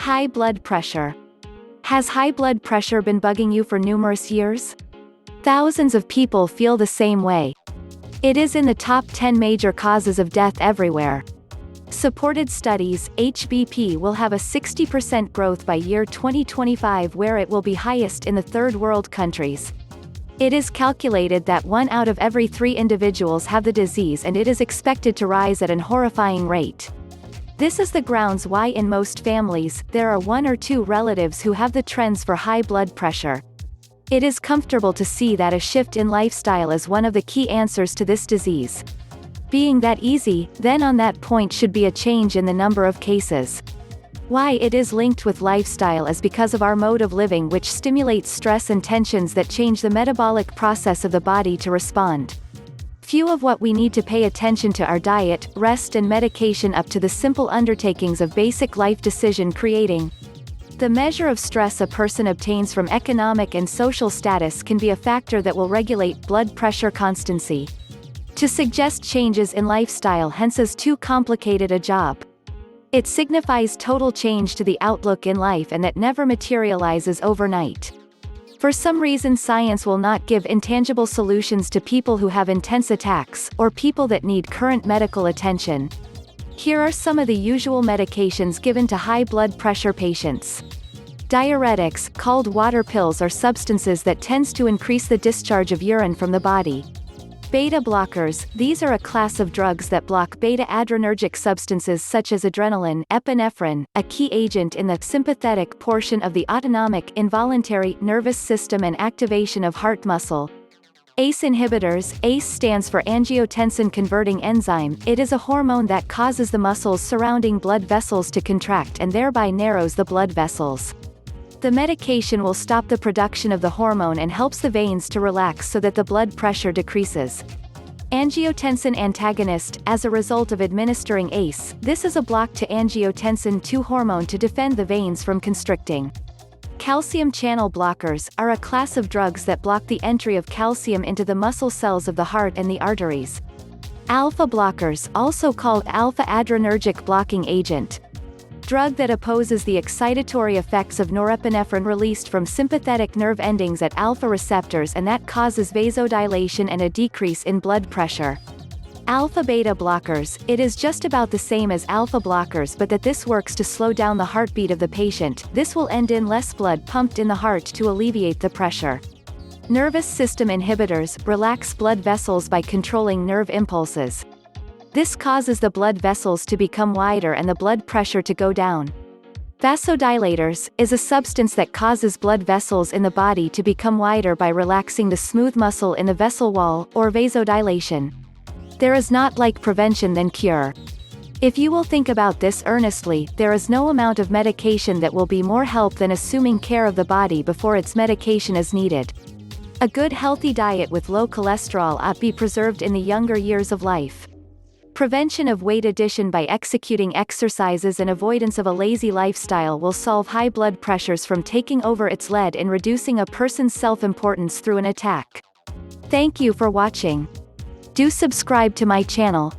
High blood pressure. Has high blood pressure been bugging you for numerous years? Thousands of people feel the same way. It is in the top 10 major causes of death everywhere. Supported studies, HBP will have a 60% growth by year 2025, where it will be highest in the third world countries. It is calculated that 1 out of every 3 individuals have the disease, and it is expected to rise at an horrifying rate. This is the grounds why in most families, there are 1 or 2 relatives who have the trends for high blood pressure. It is comfortable to see that a shift in lifestyle is one of the key answers to this disease. Being that easy, then on that point should be a change in the number of cases. Why it is linked with lifestyle is because of our mode of living, which stimulates stress and tensions that change the metabolic process of the body to respond. Few of what we need to pay attention to are diet, rest and medication, up to the simple undertakings of basic life decision creating. The measure of stress a person obtains from economic and social status can be a factor that will regulate blood pressure constancy. To suggest changes in lifestyle hence is too complicated a job. It signifies total change to the outlook in life, and that never materializes overnight. For some reason, science will not give intangible solutions to people who have intense attacks, or people that need current medical attention. Here are some of the usual medications given to high blood pressure patients. Diuretics, called water pills, are substances that tends to increase the discharge of urine from the body. Beta blockers, these are a class of drugs that block beta-adrenergic substances such as adrenaline, epinephrine, a key agent in the sympathetic portion of the autonomic involuntary nervous system and activation of heart muscle. ACE inhibitors, ACE stands for angiotensin converting enzyme. It is a hormone that causes the muscles surrounding blood vessels to contract and thereby narrows the blood vessels. The medication will stop the production of the hormone and helps the veins to relax so that the blood pressure decreases. Angiotensin antagonist, as a result of administering ACE, this is a block to angiotensin II hormone to defend the veins from constricting. Calcium channel blockers, are a class of drugs that block the entry of calcium into the muscle cells of the heart and the arteries. Alpha blockers, also called alpha-adrenergic blocking agent. Drug that opposes the excitatory effects of norepinephrine released from sympathetic nerve endings at alpha receptors, and that causes vasodilation and a decrease in blood pressure. Alpha-beta blockers, it is just about the same as alpha blockers, but that this works to slow down the heartbeat of the patient. This will end in less blood pumped in the heart to alleviate the pressure. Nervous system inhibitors, relax blood vessels by controlling nerve impulses. This causes the blood vessels to become wider and the blood pressure to go down. Vasodilators, is a substance that causes blood vessels in the body to become wider by relaxing the smooth muscle in the vessel wall, or vasodilation. There is not like prevention than cure. If you will think about this earnestly, there is no amount of medication that will be more help than assuming care of the body before its medication is needed. A good healthy diet with low cholesterol ought be preserved in the younger years of life. Prevention of weight addition by executing exercises and avoidance of a lazy lifestyle will solve high blood pressures from taking over its lead in reducing a person's self-importance through an attack. Thank you for watching. Do subscribe to my channel.